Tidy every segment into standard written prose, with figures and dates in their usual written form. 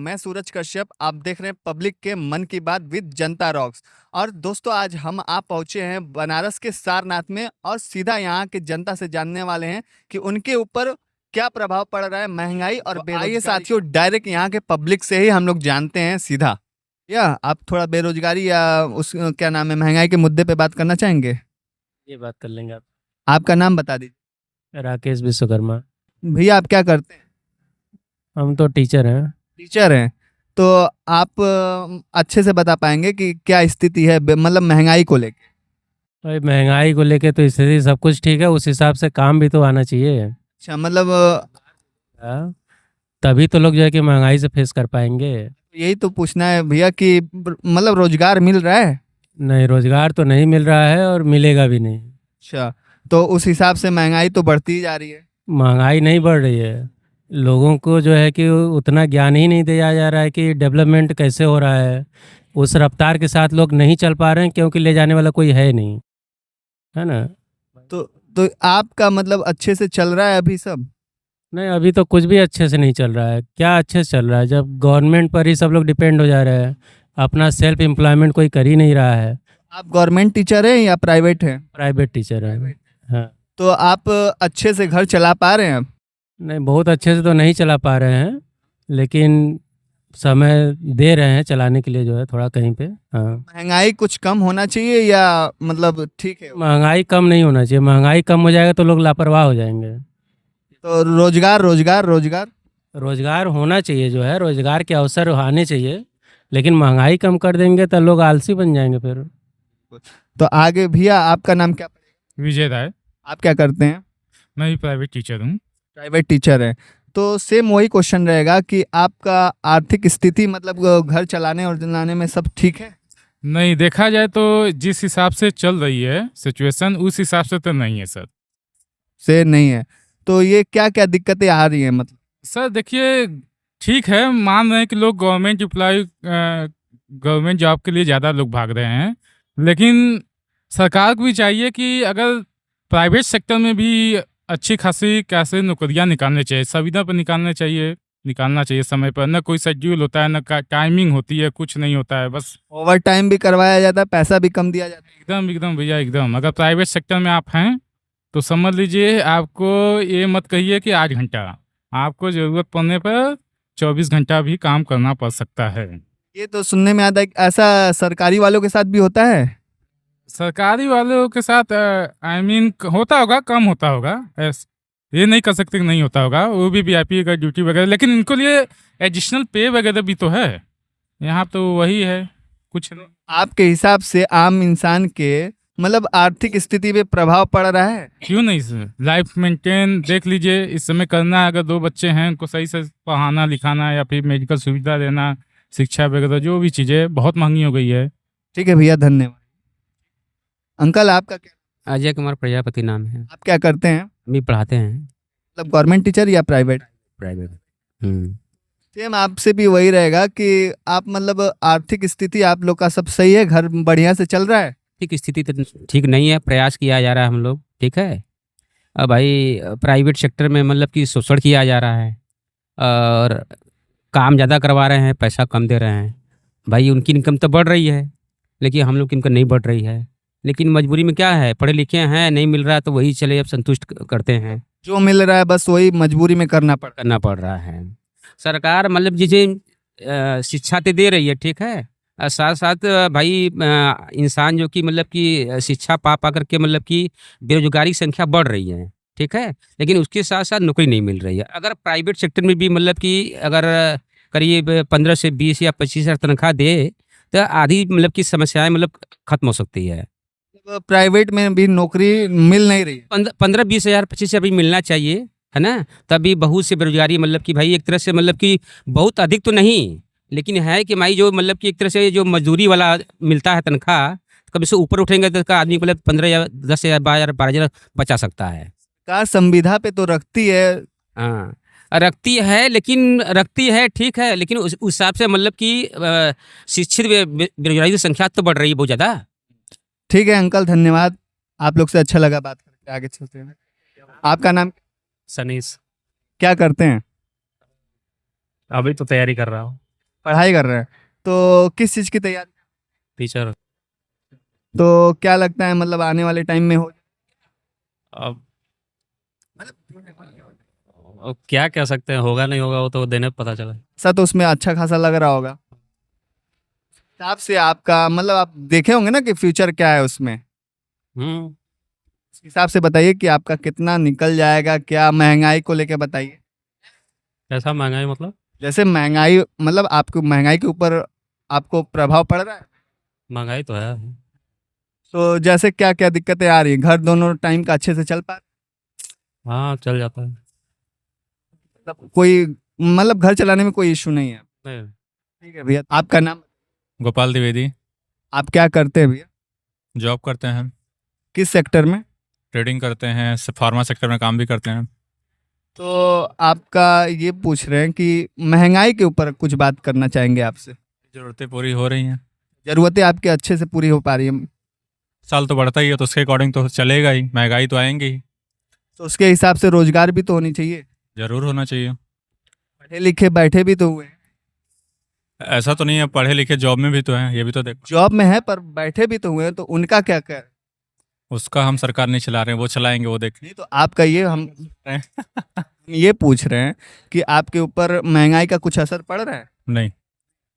मैं सूरज कश्यप। आप देख रहे हैं पब्लिक के मन की बात विद जनता रॉक्स। और दोस्तों, आज हम आप पहुंचे हैं बनारस के सारनाथ में और सीधा यहाँ के जनता से जानने वाले हैं कि उनके ऊपर क्या प्रभाव पड़ रहा है महंगाई और आइए साथियों, डायरेक्ट यहाँ के पब्लिक से ही हम लोग जानते हैं सीधा। या आप थोड़ा बेरोजगारी या उस क्या नाम है महंगाई के मुद्दे पे बात करना चाहेंगे? ये बात कर लेंगे आप। आपका नाम बता दीजिए। राकेश विश्वकर्मा। भैया, आप क्या करते हैं? हम तो टीचर हैं। टीचर हैं। तो आप अच्छे से बता पाएंगे कि क्या स्थिति है मतलब महंगाई को लेके? भाई महंगाई को लेके तो स्थिति सब कुछ ठीक है, उस हिसाब से काम भी तो आना चाहिए। अच्छा, मतलब हाँ, तभी तो लोग जो है कि महंगाई से फेस कर पाएंगे। यही तो पूछना है भैया कि मतलब रोजगार मिल रहा है? नहीं, रोजगार तो नहीं मिल रहा है और मिलेगा भी नहीं। अच्छा, तो उस हिसाब से महंगाई तो बढ़ती ही जा रही है। महंगाई नहीं बढ़ रही है, लोगों को जो है कि उतना ज्ञान ही नहीं दिया जा रहा है कि डेवलपमेंट कैसे हो रहा है। उस रफ्तार के साथ लोग नहीं चल पा रहे हैं क्योंकि ले जाने वाला कोई है नहीं, है ना। तो तो आपका मतलब अच्छे से चल रहा है अभी सब? नहीं, अभी तो कुछ भी अच्छे से नहीं चल रहा है। क्या अच्छे से चल रहा है जब गवर्नमेंट पर ही सब लोग डिपेंड हो जा रहे हैं, अपना सेल्फ एम्प्लॉयमेंट कोई कर ही नहीं रहा है। आप गवर्नमेंट टीचर हैं या प्राइवेट हैं? प्राइवेट टीचर है। हाँ। तो आप अच्छे से घर चला पा रहे हैं? नहीं, बहुत अच्छे से तो नहीं चला पा रहे हैं, लेकिन समय दे रहे हैं चलाने के लिए जो है थोड़ा कहीं पे। हाँ। महंगाई कुछ कम होना चाहिए या मतलब ठीक है? महंगाई कम नहीं होना चाहिए, महंगाई कम हो जाएगा तो लोग लापरवाह हो जाएंगे। तो रोजगार रोजगार रोजगार रोजगार होना चाहिए, जो है रोजगार के अवसर आने चाहिए, लेकिन महंगाई कम कर देंगे तो लोग आलसी बन जाएंगे फिर। तो आगे भैया, आपका नाम क्या? विजय राय। आप क्या करते हैं? मैं भी प्राइवेट टीचर हूँ। प्राइवेट टीचर है। तो सेम वही क्वेश्चन रहेगा कि आपका आर्थिक स्थिति मतलब घर चलाने और चलाने में सब ठीक है? नहीं, देखा जाए तो जिस हिसाब से चल रही है सिचुएशन उस हिसाब से तो नहीं है सर। से नहीं है? तो ये क्या क्या दिक्कतें आ रही हैं मतलब? सर देखिए, ठीक है, मान रहे हैं कि लोग गवर्नमेंट जॉब के लिए ज़्यादा लोग भाग रहे हैं, लेकिन सरकार को भी चाहिए कि अगर प्राइवेट सेक्टर में भी अच्छी खासी कैसे नौकरियां निकालने चाहिए, संविदा पर निकालना चाहिए समय पर। न कोई शेड्यूल होता है, न टाइमिंग होती है, कुछ नहीं होता है, बस ओवर टाइम भी करवाया जाता है, पैसा भी कम दिया जाता है। एकदम एकदम भैया एकदम। अगर प्राइवेट सेक्टर में आप हैं तो समझ लीजिए, आपको ये मत कहिए कि 8 घंटा, आपको ज़रूरत पड़ने पर 24 घंटा भी काम करना पड़ सकता है। ये तो सुनने में आता है कि ऐसा सरकारी वालों के साथ भी होता है। सरकारी वालों के साथ होता होगा, कम होता होगा, ये नहीं कर सकते कि नहीं होता होगा, वो भी वीआईपी का ड्यूटी वगैरह, लेकिन इनको लिए एडिशनल पे वगैरह भी तो है। यहाँ तो वही है, कुछ नहीं। आपके हिसाब से आम इंसान के मतलब आर्थिक स्थिति पे प्रभाव पड़ रहा है? क्यों नहीं सर, लाइफ मेंटेन देख लीजिए इस समय करना है। अगर 2 बच्चे हैं, उनको सही से पढ़ाना लिखाना या फिर मेडिकल सुविधा देना, शिक्षा वगैरह जो भी चीज़ें बहुत महंगी हो गई है। ठीक है भैया, धन्यवाद। अंकल, आपका क्या? अजय कुमार प्रजापति नाम है। आप क्या करते हैं? हम भी पढ़ाते हैं। मतलब गवर्नमेंट टीचर या प्राइवेट? प्राइवेट। सेम आपसे भी वही रहेगा कि आप मतलब आर्थिक स्थिति आप लोग का सब सही है, घर बढ़िया से चल रहा है? ठीक स्थिति तो ठीक नहीं है, प्रयास किया जा रहा है हम लोग, ठीक है। अब भाई प्राइवेट सेक्टर में मतलब कि शोषण किया जा रहा है और काम ज़्यादा करवा रहे हैं, पैसा कम दे रहे हैं। भाई उनकी इनकम तो बढ़ रही है, लेकिन हम लोग की इनकम नहीं बढ़ रही है। लेकिन मजबूरी में क्या है, पढ़े लिखे हैं, नहीं मिल रहा है तो वही चले अब संतुष्ट करते हैं। जो मिल रहा है बस वही मजबूरी में करना पड़ रहा है। सरकार मतलब जिसे शिक्षा तो दे रही है, ठीक है, साथ साथ भाई इंसान जो कि मतलब कि शिक्षा पा करके मतलब कि बेरोजगारी की संख्या बढ़ रही है, ठीक है, लेकिन उसके साथ साथ नौकरी नहीं मिल रही है। अगर प्राइवेट सेक्टर में भी मतलब कि अगर करीब 15 से 20 या 25 हज़ार तनख्वाह दे तो आधी मतलब की समस्याएं मतलब खत्म हो सकती है। प्राइवेट में भी नौकरी मिल नहीं रही है। 15-20 हज़ार 25 हज़ार भी मिलना चाहिए, है ना। तभी बहुत से बेरोजगारी मतलब कि भाई एक तरह से मतलब कि बहुत अधिक तो नहीं, लेकिन है कि भाई जो मतलब कि एक तरह से जो मजदूरी वाला मिलता है तनख्वाह, कभी से ऊपर उठेंगे तो आदमी मतलब 15 या 10 या 12 बचा सकता है। सरकार संविदा पे तो रखती है। हाँ, रखती है ठीक है, लेकिन उस हिसाब से मतलब कि शिक्षित बेरोजगारी की संख्या तो बढ़ रही है बहुत ज़्यादा। ठीक है अंकल, धन्यवाद। आप लोग से अच्छा लगा बात करके। आगे चलते हैं। आपका नाम? सनीस। क्या करते हैं? अभी तो तैयारी कर रहा हूँ। पढ़ाई कर रहे हैं, तो किस चीज़ की तैयारी? टीचर। तो क्या लगता है मतलब आने वाले टाइम में हो? अब क्या कह सकते हैं, होगा नहीं होगा वो तो देने पे पता चला। ऐसा तो उसमें अच्छा खासा लग रहा होगा। हिसाब से आपका मतलब आप देखे होंगे ना कि फ्यूचर क्या है उसमें, उस हिसाब से बताइए कि आपका कितना निकल जाएगा, क्या महंगाई को लेके बताइए। कैसा महंगाई मतलब? जैसे महंगाई मतलब आपको महंगाई के ऊपर आपको प्रभाव पड़ रहा है, महंगाई तो है। तो जैसे क्या क्या दिक्कतें आ रही है, घर दोनों टाइम का अच्छे से चल पा हाँ, चल जाता है। मतलब कोई मतलब घर चलाने में कोई इशू नहीं है? नहीं। ठीक है भैया, आपका नाम? गोपाल द्विवेदी। आप क्या करते हैं भैया? जॉब करते हैं, किस सेक्टर में? ट्रेडिंग करते हैं, फार्मा सेक्टर में काम भी करते हैं। तो आपका ये पूछ रहे हैं कि महंगाई के ऊपर कुछ बात करना चाहेंगे आपसे। ज़रूरतें पूरी हो रही हैं, ज़रूरतें आपके अच्छे से पूरी हो पा रही हैं, साल तो बढ़ता ही है तो उसके अकॉर्डिंग तो चलेगा ही, महंगाई तो आएंगी ही। तो उसके हिसाब से रोजगार भी तो होनी चाहिए। ज़रूर होना चाहिए। पढ़े लिखे बैठे भी तो हुए हैं, ऐसा तो नहीं है, पढ़े लिखे जॉब में भी तो हैं, ये भी तो देखो। जॉब में है पर बैठे भी तो हुए हैं, तो उनका क्या कर? उसका हम सरकार नहीं चला रहे हैं, वो चलाएंगे, वो देख। नहीं तो आपका ये हम ये पूछ रहे हैं कि आपके ऊपर महंगाई का कुछ असर पड़ रहा है? नहीं,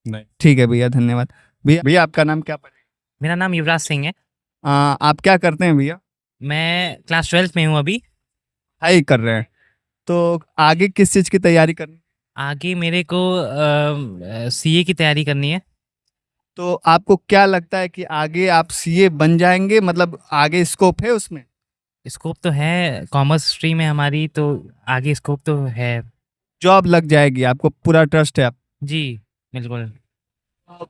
नहीं। ठीक है भैया, धन्यवाद। भैया भैया आपका नाम क्या पड़ेगा? मेरा नाम युवराज सिंह है। आप क्या करते हैं भैया? मैं क्लास 12th में हूँ अभी। हाई कर रहे हैं, तो आगे किस चीज़ की तैयारी करनी? आगे मेरे को सीए की तैयारी करनी है। तो आपको क्या लगता है कि आगे आप सीए बन जाएंगे, मतलब आगे स्कोप है उसमें? स्कोप तो है, कॉमर्स स्ट्रीम है हमारी, तो आगे स्कोप तो है। जॉब लग जाएगी, आपको पूरा ट्रस्ट है? आप जी बिल्कुल।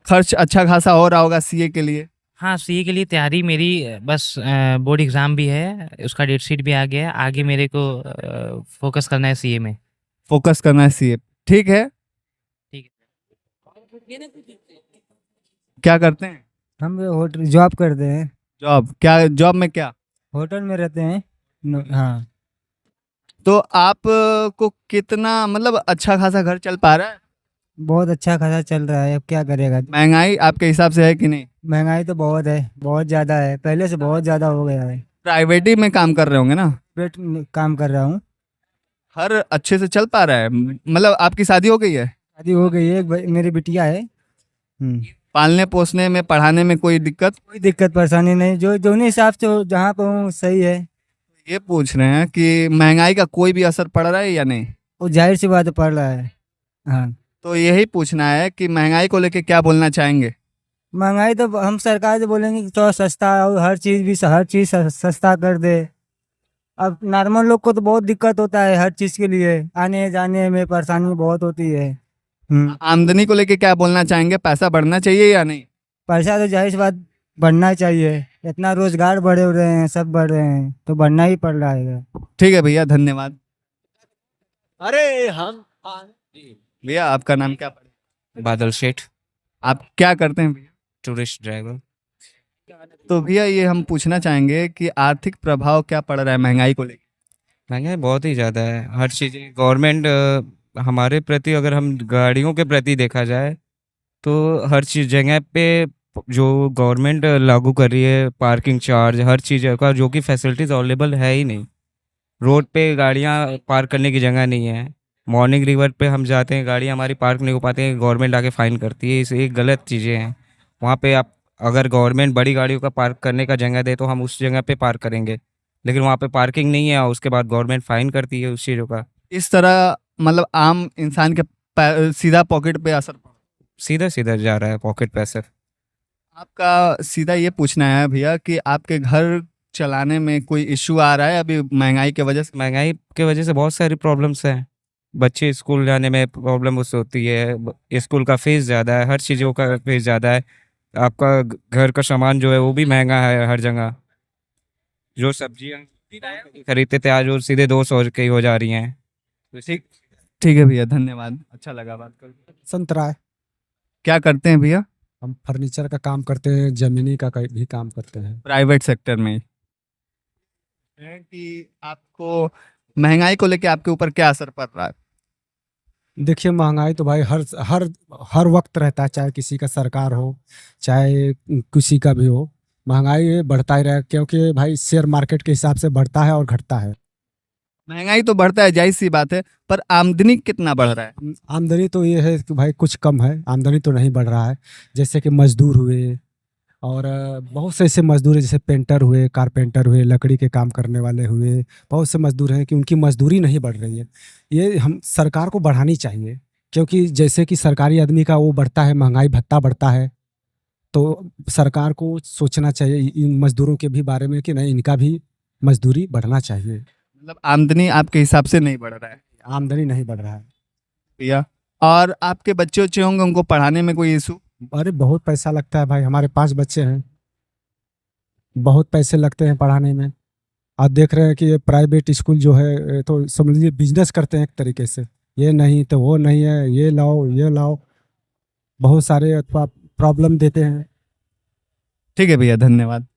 खर्च अच्छा खासा हो रहा होगा सीए के लिए? हाँ, सीए के लिए तैयारी मेरी बस बोर्ड एग्ज़ाम भी है, उसका डेट शीट भी आ गया है। आगे मेरे को फोकस करना है सीए में। फोकस करना है सीए, ठीक है। ठीक है। क्या करते हैं? हम होटल जॉब करते हैं। जॉब क्या? जॉब में क्या? होटल में रहते हैं। हाँ। तो आप को कितना मतलब अच्छा खासा घर चल पा रहा है? बहुत अच्छा खासा चल रहा है, अब क्या करेगा। महंगाई आपके हिसाब से है कि नहीं? महंगाई तो बहुत है, बहुत ज़्यादा है, पहले से बहुत ज़्यादा हो गया है। प्राइवेट ही में काम कर रहे होंगे ना? पेट में काम कर रहा हूँ। हर अच्छे से चल पा रहा है, मतलब आपकी शादी हो गई है? शादी हो गई है, मेरी बिटिया है। पालने पोसने में, पढ़ाने में कोई दिक्कत? कोई दिक्कत परेशानी नहीं, जो जो हिसाब से जहाँ पर हूँ सही है। ये पूछ रहे हैं कि महंगाई का कोई भी असर पड़ रहा है या नहीं? वो जाहिर सी बात पड़ रहा है। हाँ। तो यही पूछना है कि महंगाई को लेके क्या बोलना चाहेंगे? महंगाई तो हम सरकार से बोलेंगे कि थोड़ा सस्ता, और हर चीज़ भी हर चीज़ सस्ता कर दे। अब नॉर्मल लोग को तो बहुत दिक्कत होता है, हर चीज़ के लिए आने जाने में परेशानी बहुत होती है। आमदनी को लेके क्या बोलना चाहेंगे, पैसा बढ़ना चाहिए या नहीं? पैसा तो जाहिर सी बात बढ़ना चाहिए, इतना रोजगार बढ़े हो रहे हैं, सब बढ़ रहे हैं, तो बढ़ना ही पड़ रहा है। ठीक है भैया, धन्यवाद। अरे हम भैया आपका नाम क्या पड़ेगा? बादल शेठ, आप क्या करते हैं भैया? Tourist driver. तो भैया ये हम पूछना चाहेंगे कि आर्थिक प्रभाव क्या पड़ रहा है महंगाई को लेकर? महंगाई बहुत ही ज़्यादा है, हर चीज़ गवर्नमेंट हमारे प्रति, अगर हम गाड़ियों के प्रति देखा जाए तो हर चीज़ जगह पे जो गवर्नमेंट लागू कर रही है, पार्किंग चार्ज, हर चीज़ का जो कि फैसिलिटीज़ अवेलेबल है ही नहीं। रोड पे गाड़ियाँ पार्क करने की जगह नहीं है। मॉर्निंग रिवर पे हम जाते हैं, गाड़ियाँ हमारी पार्क नहीं हो पाती हैं, गवर्नमेंट आके फ़ाइन करती है। इस एक गलत चीज़ें हैं। वहाँ पे आप अगर गवर्नमेंट बड़ी गाड़ियों का पार्क करने का जगह दे तो हम उस जगह पे पार्क करेंगे, लेकिन वहाँ पे पार्किंग नहीं है और उसके बाद गवर्नमेंट फ़ाइन करती है उस चीज़ों का। इस तरह मतलब आम इंसान के सीधा पॉकेट पे असर पड़, सीधा सीधा जा रहा है पॉकेट पैसे। आपका सीधा ये पूछना है भैया कि आपके घर चलाने में कोई इश्यू आ रहा है अभी महंगाई की वजह से? महंगाई की वजह से बहुत सारी प्रॉब्लम्स हैं। बच्चे स्कूल जाने में प्रॉब्लम उससे होती है, स्कूल का फीस ज़्यादा है, हर चीज़ों का फीस ज़्यादा है। आपका घर का सामान जो है वो भी महंगा है हर जगह। जो सब्जियाँ खरीदते थे आज वो सीधे 200 की हो जा रही हैं। ठीक ठीक है भैया, धन्यवाद, अच्छा लगा बात करके। संतरा है। क्या करते हैं भैया? हम फर्नीचर का काम करते हैं, जमीनी का भी काम करते हैं। प्राइवेट सेक्टर में है कि आपको महंगाई को लेके आपके ऊपर क्या असर पड़ रहा है? देखिए महंगाई तो भाई हर हर हर वक्त रहता है, चाहे किसी का सरकार हो चाहे किसी का भी हो, महंगाई ये बढ़ता ही रहा, क्योंकि भाई शेयर मार्केट के हिसाब से बढ़ता है और घटता है। महंगाई तो बढ़ता है, जाहिर सी बात है, पर आमदनी कितना बढ़ रहा है? आमदनी तो ये है कि भाई कुछ कम है, आमदनी तो नहीं बढ़ रहा है। जैसे कि मजदूर हुए और बहुत से ऐसे मजदूर हैं, जैसे पेंटर हुए, कारपेंटर हुए, लकड़ी के काम करने वाले हुए, बहुत से मजदूर हैं कि उनकी मजदूरी नहीं बढ़ रही है। ये हम सरकार को बढ़ानी चाहिए, क्योंकि जैसे कि सरकारी आदमी का वो बढ़ता है, महंगाई भत्ता बढ़ता है, तो सरकार को सोचना चाहिए इन मजदूरों के भी बारे में कि नहीं, इनका भी मजदूरी बढ़ना चाहिए। मतलब आमदनी आपके हिसाब से नहीं बढ़ रहा है आमदनी नहीं बढ़ रहा है। भैया? और आपके बच्चे बच्चे होंगे, उनको पढ़ाने में कोई इशू? अरे बहुत पैसा लगता है भाई, हमारे 5 बच्चे हैं, बहुत पैसे लगते हैं पढ़ाने में। आप देख रहे हैं कि ये प्राइवेट स्कूल जो है ये तो समझ लीजिए बिजनेस करते हैं एक तरीके से, ये नहीं तो वो नहीं है, ये लाओ ये लाओ, बहुत सारे प्रॉब्लम देते हैं। ठीक है भैया, धन्यवाद।